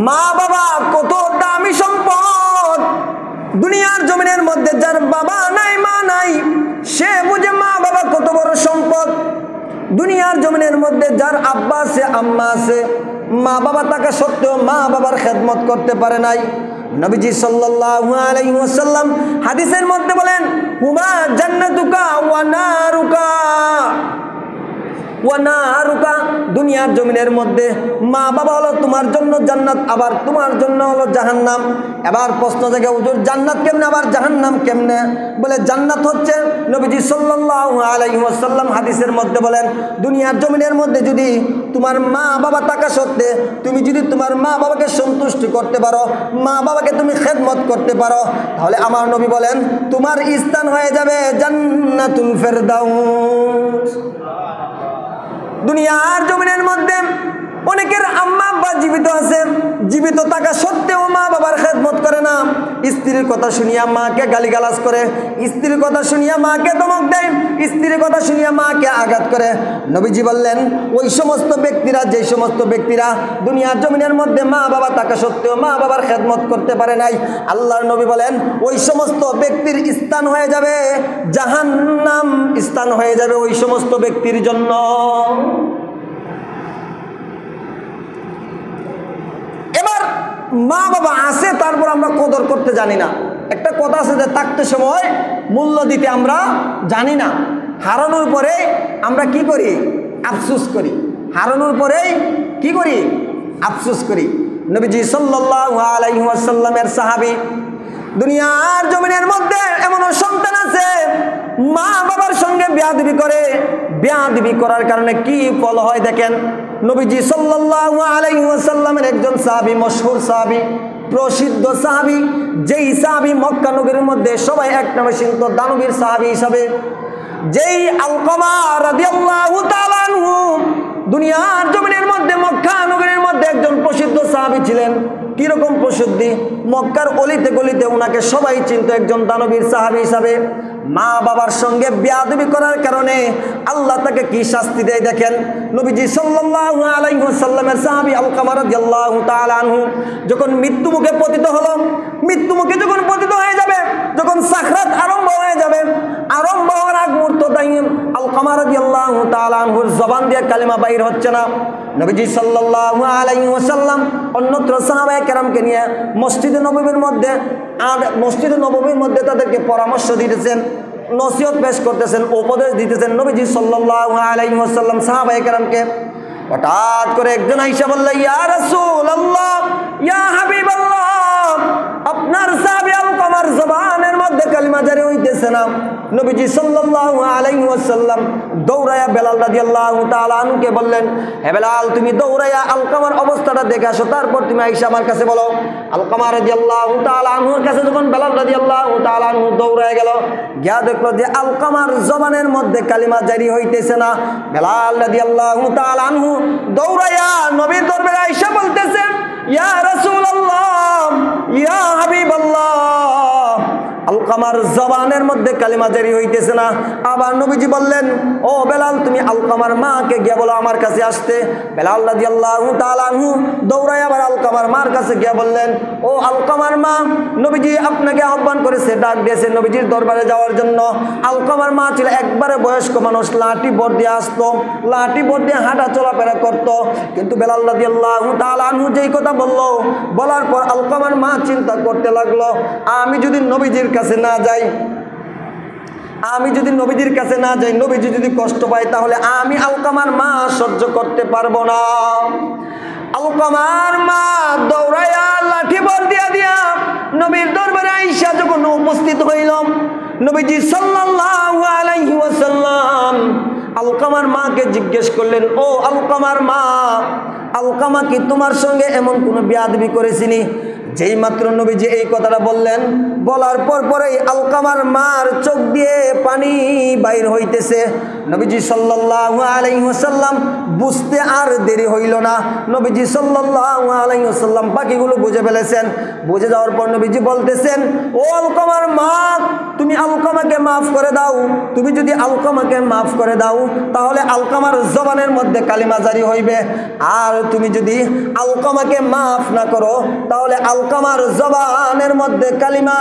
মা বাবা কত দামি সম্পদ। দুনিয়ার জমিনের মধ্যে যার বাবা নাই মা নাই সে বুঝে মা বাবা কত বড় সম্পদ। দুনিয়ার জমিনের মধ্যে যার আব্বা আছে আম্মা আছে, মা বাবা থাকা সত্ত্বেও মা বাবার খেদমত করতে পারে নাই। নবীজি সাল্লাল্লাহু আলাইহি ওয়াসাল্লাম হাদিসের মধ্যে বলেন, হুমা জান্নাতুকা ওয়া নারুকা ওয়া নারুকা। দুনিয়ার জমিনের মধ্যে মা বাবা হলো তোমার জন্য জান্নাত, আবার তোমার জন্য হলো জাহান্নাম। এবার প্রশ্ন জাগে, হুজুর জান্নাত কেমনে আবার জাহান্নাম কেমনে? বলে জান্নাত হচ্ছে, নবীজি সাল্লাল্লাহু আলাইহি ওয়াসাল্লাম হাদিসের মধ্যে বলেন, দুনিয়ার জমিনের মধ্যে যদি তোমার মা বাবা থাকা সত্ত্বে তুমি যদি তোমার মা বাবাকে সন্তুষ্ট করতে পারো, মা বাবাকে তুমি খেদমত করতে পারো, তাহলে আমার নবী বলেন তোমার স্থান হয়ে যাবে জান্নাতুল ফেরদাউস। দুনিয়ার জমিনের মধ্যে অনেকের আম্মা আব্বা জীবিত আছে, জীবিত থাকা সত্ত্বেও মা বাবার খেদমত করে না। স্ত্রীর কথা শুনিয়া মাকে গালিগালাজ করে, স্ত্রীর কথা শুনিয়া মাকে ধমক দেয়, স্ত্রীর কথা শুনিয়া মাকে আঘাত করে। নবীজি বললেন ওই সমস্ত ব্যক্তিরা, যে সমস্ত ব্যক্তিরা দুনিয়ার জমিনের মধ্যে মা বাবা থাকা সত্ত্বেও মা বাবার খেদমত করতে পারে নাই, আল্লাহর নবী বলেন ওই সমস্ত ব্যক্তির স্থান হয়ে যাবে জাহান্নাম, স্থান হয়ে যাবে ওই সমস্ত ব্যক্তির জন্য। এবার মা বাবা আছে, তারপর আমরা কদর করতে জানি না। একটা কথা আছে যে থাকতে সময় মূল্য দিতে আমরা জানি না, হারানোর পরে আমরা কি করি? আফসোস করি। হারানোর পরে কি করি? আফসোস করি। নবীজি সাল্লাল্লাহু আলাইহি ওয়াসাল্লামের সাহাবী, দুনিয়ার জমিনের মধ্যে এমন সন্তান আছে মা বাবার সঙ্গে বেয়াদবি করে, বেয়াদবি করার কারণে কি ফল হয় দেখেন। নবীজি সাল্লাল্লাহু আলাইহি ওয়াসাল্লামের একজন সাহাবী, মশহুর সাহাবী, প্রসিদ্ধ সাহাবী, যেই সাহাবী মক্কা নগরীর মধ্যে সবাই এক নামে চিনত দানবীর সাহাবী হিসাবে, যেই আলকামা রাদিয়াল্লাহু তাআলা আনহু দুনিয়ার জমিনের মধ্যে মক্কা নগরীর মধ্যে একজন প্রসিদ্ধ সাহাবী ছিলেন। কিরকম প্রসিদ্ধি? মক্কার অলিতে গলিতে ওনাকে সবাই চিনত একজন দানবীর সাহাবী হিসাবে। মা বাবার সঙ্গে বেয়াদবি করার কারণে আল্লাহ তাকে কি শাস্তি দেয় দেখেন। নবীজি সাল্লাল্লাহু আলাইহি ওয়াসাল্লামের সাহাবী আলকামা রাদিয়াল্লাহু তাআলা আনহু যখন মৃত্যুমুখে পতিত হলো, মৃত্যুমুখে যখন পতিত হয়ে যাবে, যখন সাকরাত আরম্ভ হয়ে যাবে, আরম্ভ হওয়ার আগ মুহূর্ত টাইম আলকামা রাদিয়াল্লাহু তাআলা আনহুর জবান দিয়ে কালিমা বাইর হচ্ছে না। নবীজি সাল্লাল্লাহু আলাইহি ওয়াসাল্লাম অন্যত্র সাহাবায়ে কেরামকে নিয়ে মসজিদে নববীর মধ্যে, আর মসজিদে নববীর মধ্যে তাদেরকে পরামর্শ দিতেছেন, নসিহত পেশ করতেছেন, উপদেশ দিতেছেন। নবীজি সাল্লাল্লাহু আলাইহি ওয়াসাল্লাম সাহাবায়ে কেরামকে হঠাৎ করে একজন আয়েশা বলল, ইয়া রাসূলুল্লাহ, ইয়া হাবিবাল্লাহ, আপনার সাহাবী আলকামার জবানের মধ্যে কালিমা জারি হইতেছে না। নবীজি সাল্লাল্লাহু আলাইহি ওয়াসাল্লাম দৌড়ায়া বেলাল রাদিয়াল্লাহু তাআলা আনহুকে বললেন, হে বেলাল, তুমি দৌড়ায়া আলকামার অবস্থাটা দেখে আসো, তারপর তুমি আয়েশা আমার কাছে বলো। আলকামা রাদিয়াল্লাহু তাআলা আনহুর কাছে যখন বেলাল রাদিয়াল্লাহু তাআলা আনহু দৌড়ায়া গেল, গিয়া দেখলো যে আলকামার জবানের মধ্যে কালিমা জারি হইতেছে না। বেলাল রাদিয়াল্লাহু তাআলা আনহু দৌড়ায়া নবীর দরবারে আয়েশা বলতেছেন, ইয়া রাসূলুল্লাহ, ইয়া হাবিবাল্লাহ, আলকামার জবানের মধ্যে কালিমা জারি হইতেছে না। আবার নবীজি বললেন, ও বেলাল, তুমি আলকামার মাকে গিয়া বলো আমার কাছে আসতে। বেলাল রাদিয়াল্লাহু তাআলা আনহু দৌড়ায় আবার আলকামার মার কাছে গিয়া বললেন, ও আলকামার মা, নবীজি আপনাকে আহ্বান করেছে, ডাক দিয়েছে নবীজির দরবারে যাওয়ার জন্য। আলকামার মা ছিল একবারে বয়স্ক মানুষ, লাঠি বর দিয়ে আসতো, লাঠি বর দিয়ে হাঁটা চলাফেরা করতো। কিন্তু বেলাল রাদিয়াল্লাহু তাআলা আনহু যেই কথা বললো, বলার পর আলকামার মা চিন্তা করতে লাগলো, আমি যদি নবীজির কাছে না যাই, আমি যদি নবীজির কাছে না যাই, নবীজি যদি কষ্ট পায়, তাহলে আমি আলকামার মা সহ্য করতে পারবো না। আলকামার মা দৌড়াইয়া লাঠি বল দিয়া দিয়া নবীর দরবারে আয়েশা যখন উপস্থিত হইল, নবীজি সাল্লাল্লাহু আলাইহি ওয়াসাল্লাম আলকামার মাকে জিজ্ঞেস করলেন, ও আলকামার মা, আলকামা কি তোমার সঙ্গে এমন কোনো বেয়াদবি করেছিনি? যেই মাত্র নবীজি এই কথাটা বললেন, বলার পরেই আলকামার মার চোখ দিয়ে পানি বাইর হইতেছে। নবীজি সাল্লাল্লাহু আলাইহি ওয়াসাল্লাম বুঝতে আর দেরি হইল না। নবীজি সাল্লাল্লাহু আলাইহি ওয়াসাল্লাম বাকিগুলো বুঝে ফেলেছেন। বুঝে যাওয়ার পর নবীজি বলতেছেন, ও আলকামার মা, তুমি আলকামাকে মাফ করে দাও। তুমি যদি আলকামাকে মাফ করে দাও তাহলে আলকামার জবানের মধ্যে কালিমা জারি হইবে, আর তুমি যদি আলকামাকে মাফ না করো তাহলে আলকামার জবানের মধ্যে কালিমা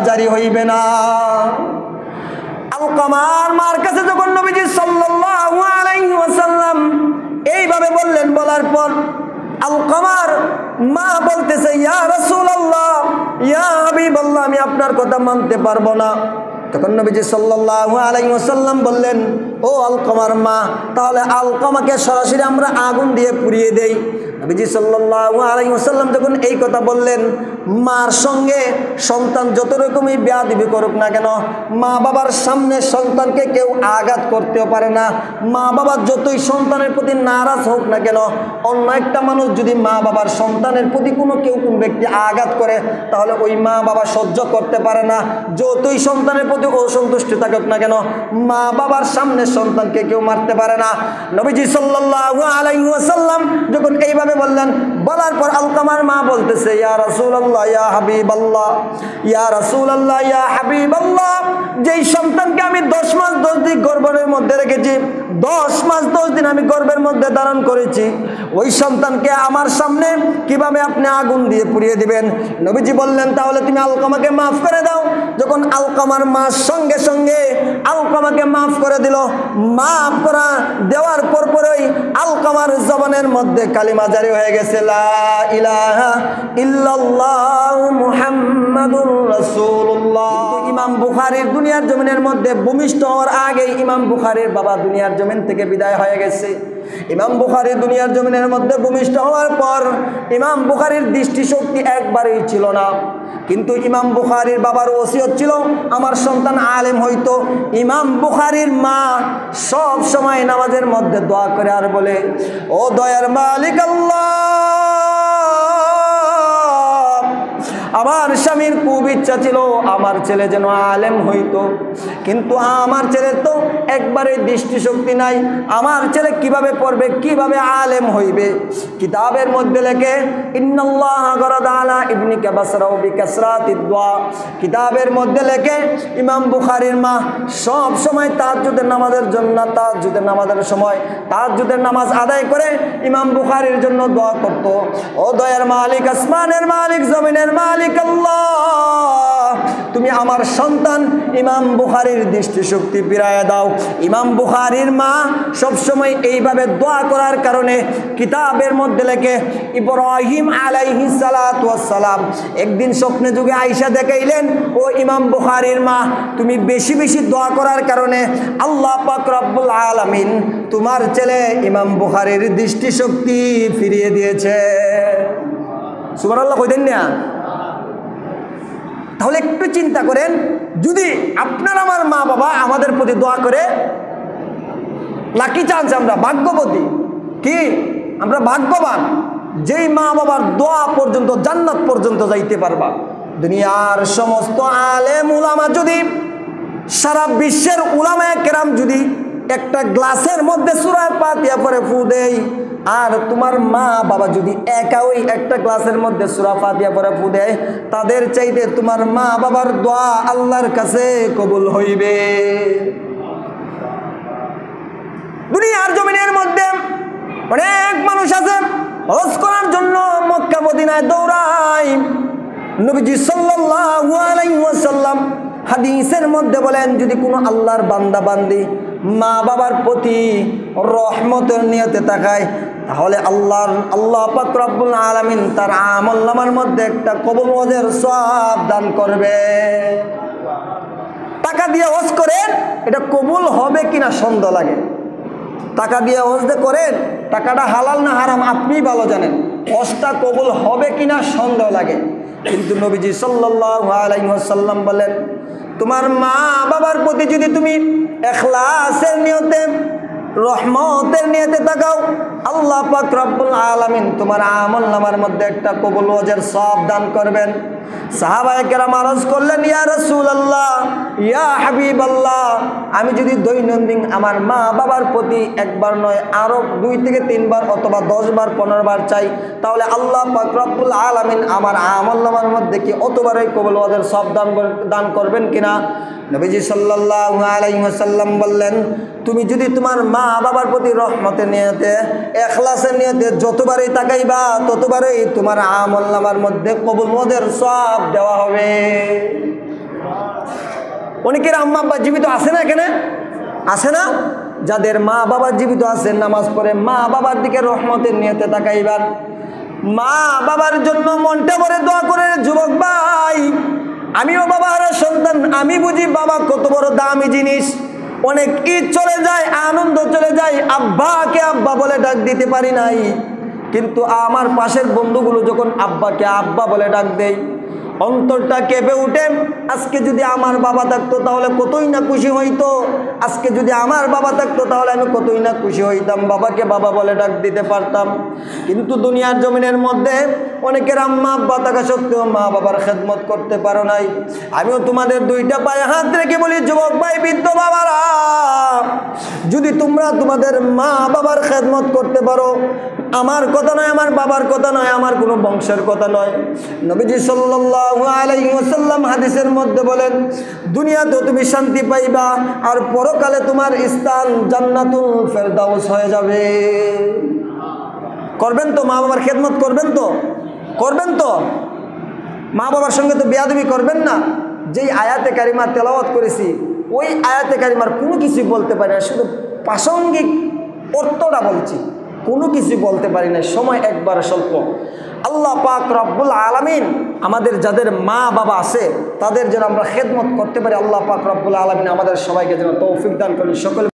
জারি হইবে না। আলকামার মার কাছে যখন নবীজি সাল্লাল্লাহু আলাইহি ওয়াসাল্লাম এইভাবে বললেন, বলার পর আলকামার মা বলতেছে, ইয়া রাসূলুল্লাহ, ইয়া হাবিবাল্লাহ, আমি আপনার কথা মানতে পারবো না। তখন নবীজি সাল্লাল্লাহু আলাইহি ওয়াসাল্লাম বললেন, ও আলকামার মা, তাহলে আলকামাকে সরাসরি আমরা আগুন দিয়ে পুড়িয়ে দেই। নবীজি সাল্লাল্লাহু আলাইহি ওয়াসাল্লাম যখন এই কথা বললেন, মার সঙ্গে সন্তান যত রকমই বেয়াদবি করুক না কেন, মা বাবার সামনে সন্তানকে কেউ আঘাত করতেও পারে না। মা বাবা যতই সন্তানের প্রতি নারাজ হোক না কেন, অন্য একটা মানুষ যদি মা বাবার সন্তানের প্রতি কোন ব্যক্তি আঘাত করে তাহলে ওই মা বাবা সহ্য করতে পারে না। যতই সন্তানের প্রতি অসন্তুষ্ট থাকুক না কেন, মা বাবার সামনে সন্তানকে কেউ মারতে পারে না। নবীজি সাল্লাল্লাহু আলাইহি ওয়াসাল্লাম যখন এইভাবে বললেন, বলার পর আলকামার মা বলতেছে, ইয়া রাসূলুল্লাহ, ইয়া হাবিবাল্লাহ, ইয়া রাসূলুল্লাহ, ইয়া হাবিবাল্লাহ, যেই সন্তানকে আমি 10 মাস 10 দিন গর্ভের মধ্যে রেখেছি, 10 মাস 10 দিন আমি গর্ভের মধ্যে ধারণ করেছি, ওই সন্তানকে আমার সামনে কিভাবে আপনি আগুন দিয়ে পুড়িয়ে দিবেন? নবীজি বললেন, তাহলে তুমি আলকামাকে মাফ করে দাও। যখন আলকামার মা সঙ্গে সঙ্গে আলকামাকে মাফ করে দিল, মাফ করা দেওয়ার পরই আলকামার জবানের মধ্যে কালিমা জারি হয়ে গেছে, লা ইলাহা ইল্লাল্লাহ মুহাম্মাদুর রাসূলুল্লাহ। ইমাম বুখারীর দুনিয়ার জমিনের মধ্যে ভূমিষ্ঠ হওয়ার আগে ইমাম বুখারীর বাবা দুনিয়ার জমিন থেকে বিদায় হয়ে গেছে। ইমাম বুখারী দুনিয়ার জমিনের মধ্যে ভূমিষ্ঠ হওয়ার পর ইমাম বুখারীর দৃষ্টিশক্তি একবারেই ছিল না, কিন্তু ইমাম বুখারীর বাবার ওসিয়ত ছিল আমার সন্তান আলেম হইতো। ইমাম বুখারীর মা সব সময় নামাজের মধ্যে দোয়া করে আর বলে, ও দয়ার মালিক আল্লাহ, আমার স্বামীর খুব ইচ্ছা ছিল আমার ছেলে যেন আলেম হইতো, কিন্তু আমার ছেলের তো একবারে দৃষ্টিশক্তি নাই। আমার ছেলে কিভাবে পড়বে, কিভাবে আলেম হইবে? কিতাবের মধ্যে লেখে, ইন্নাল্লাহ গরাদা আলা ইবনিকা বাসরাউ বিকাসরাতিদ দুআ। কিতাবের মধ্যে লেখে ইমাম বুখারীর মা সব সময় তাহাজ্জুদের নামাজের জন্য, তাহাজ্জুদের নামাজের সময় তাহাজ্জুদের নামাজ আদায় করে ইমাম বুখারীর জন্য দোয়া করত, ও দয়ার মালিক, আসমানের মালিক, জমিনের মালিক আল্লাহ, তুমি আমার সন্তান ইমাম বুখারীর দৃষ্টিশক্তি ফিরাইয়া দাও। ইমাম বুখারীর মা সবসময় এইভাবে দোয়া করার কারণে কিতাবের মধ্যে লেখে, ইব্রাহিম আলাইহিস সালাতু ওয়াস সালাম একদিন স্বপ্নে যুগে আয়েশা দেখাইলেন, ও ইমাম বুখারীর মা, তুমি বেশি বেশি দোয়া করার কারণে আল্লাহ পাক রব্বুল আলামিন তোমার ছেলে ইমাম বুখারীর দৃষ্টিশক্তি ফিরিয়ে দিয়েছে। সুবহানাল্লাহ কইতেন না? তাহলে একটু চিন্তা করেন, যদি আপনার আমার মা বাবা আমাদের প্রতি দোয়া করে, লাকি চান্স, আমরা ভাগ্যবতী, কি আমরা ভাগ্যবান, যেই মা বাবার দোয়া পর্যন্ত জান্নাত পর্যন্ত যাইতে পারবা। দুনিয়ার সমস্ত আলেম উলামা যদি, সারা বিশ্বের উলামায়ে কেরাম যদি একটা গ্লাসের মধ্যে সূরা ফাতিহা পড়ে ফু দেই, আর তোমার মা বাবা যদি একা ওই একটা গ্লাসের মধ্যে সূরা ফাতিহা পড়ে ফু দেয়, তাদের চাইতে তোমার মা বাবার দোয়া আল্লাহর কাছে কবুল হইবে। দুনিয়ার জমিনের মধ্যে অনেক মানুষ আছে হজ করার জন্য মক্কা মদিনায় দৌড়ায়। নবীজি সাল্লাল্লাহু আলাইহি ওয়াসাল্লাম হাদিসের মধ্যে বলেন, যদি কোনো আল্লাহর বান্দা বান্দি মা বাবার প্রতি রহমতের নিয়তে তাকায়, তাহলে আল্লাহ পাক রব্বুল আলামিন তার আমলনামার মধ্যে একটা কবুল হজের সওয়াব দান করবে। টাকা দিয়ে হজ করেন, এটা কবুল হবে কিনা সন্দেহ লাগে। টাকা দিয়ে হজ করেন, টাকাটা হালাল না হারাম আপনিই ভালো জানেন, হজটা কবুল হবে কিনা সন্দেহ লাগে। কিন্তু নবীজি সাল্লাল্লাহু আলাইহি ওয়াসাল্লাম বলেন, তোমার মা বাবার প্রতি যদি তুমি ইখলাসের নিয়তে রহমতের নিয়তে তাকাও, আল্লাহ পাক রব্বুল আলামিন তোমার আমলনামার মধ্যে একটা কবুল ওয়াজের সওয়াব দান করবেন। সাহাবায়ে কেরাম আরজ করলেন, ইয়া রাসূলুল্লাহ, ইয়া হাবিবাল্লাহ, আমি যদি দৈনন্দিন আমার মা বাবার প্রতি একবার নয় আরো 2 থেকে 3 বার অথবা 10 বার 15 বার চাই, তাহলে আল্লাহ পাক রব্বুল আলামিন আমার আমলনামার মধ্যে কি অতবারই কবুল ওয়াজের সওয়াব দান করবেন কিনা? নবীজি সাল্লাল্লাহু আলাইহি ওয়াসাল্লাম বললেন, তুমি যদি তোমার মা বাবার প্রতি রহমতের নিয়তে, ইখলাসের নিয়তে যতবারই তাকাইবা ততবারই তোমার আমলনামার মধ্যে কবুল ওয়াজের সওয়াব দেওয়া হবে। অনেকের আম্মা আব্বা জীবিত আছে না, এখানে আছে না? যাদের মা বাবা জীবিত আছেন, নামাজ পড়ে মা বাবার দিকে রহমতের নিয়তে তাকাইবেন। মা বাবার জন্য মনটা ভরে দোয়া করে যুবক ভাই, আমিও বাবার সন্তান, আমি বুঝি বাবা কত বড় দামি জিনিস। অনেক ঈদ চলে যায়, আনন্দ চলে যায়, আব্বাকে আব্বা বলে ডাক দিতে পারি নাই, কিন্তু আমার পাশের বন্ধুগুলো যখন আব্বাকে আব্বা বলে ডাক দেয় অন্তরটা কেঁপে উঠে। আজকে যদি আমার বাবা থাকতো তাহলে কতই না খুশি হইতো, আজকে যদি আমার বাবা থাকতো তাহলে আমি কতই না খুশি হইতাম, বাবাকে বাবা বলে ডাক দিতে পারতাম। কিন্তু দুনিয়ার জমিনের মধ্যে অনেকের আম্মা আব্বা থাকা সত্ত্বেও মা বাবার খেদমত করতে পারো নাই। আমিও তোমাদের 2টা পায়ে হাত রেখে বলি, যুবক ভাই, বৃদ্ধ বাবারা, যদি তোমরা তোমাদের মা বাবার খেদমত করতে পারো, আমার কথা নয়, আমার বাবার কথা নয়, আমার কোনো বংশের কথা নয়, নবীজি সাল্লাল্লাহু আলাইহি ওয়াসাল্লাম হাদিসের মধ্যে বলেন, দুনিয়াতেও তুমি শান্তি পাইবা আর পরকালে তোমার স্থান জান্নাতুল ফেরদাউস হয়ে যাবে। করবেন তো? মা বাবার খেদমত করবেন তো? করবেন তো? মা বাবার সঙ্গে তো বেয়াদবি করবেন না। যেই আয়াতে কারিমা তেলাওয়াত করেছি ওই আয়াতে কারিমার কোনো কিছু বলতে পারি না, শুধু প্রাসঙ্গিক অর্থটা বলছি, কোনো কিছু বলতে পারি না, সময় একবারে স্বল্প। আল্লাহ পাক রব্বুল আলামিন আমাদের যাদের মা বাবা আছে তাদের যেন আমরা খেদমত করতে পারি, আল্লাহ পাক রব্বুল আলামিন আমাদের সবাইকে যেন তৌফিক দান করেন। সকলে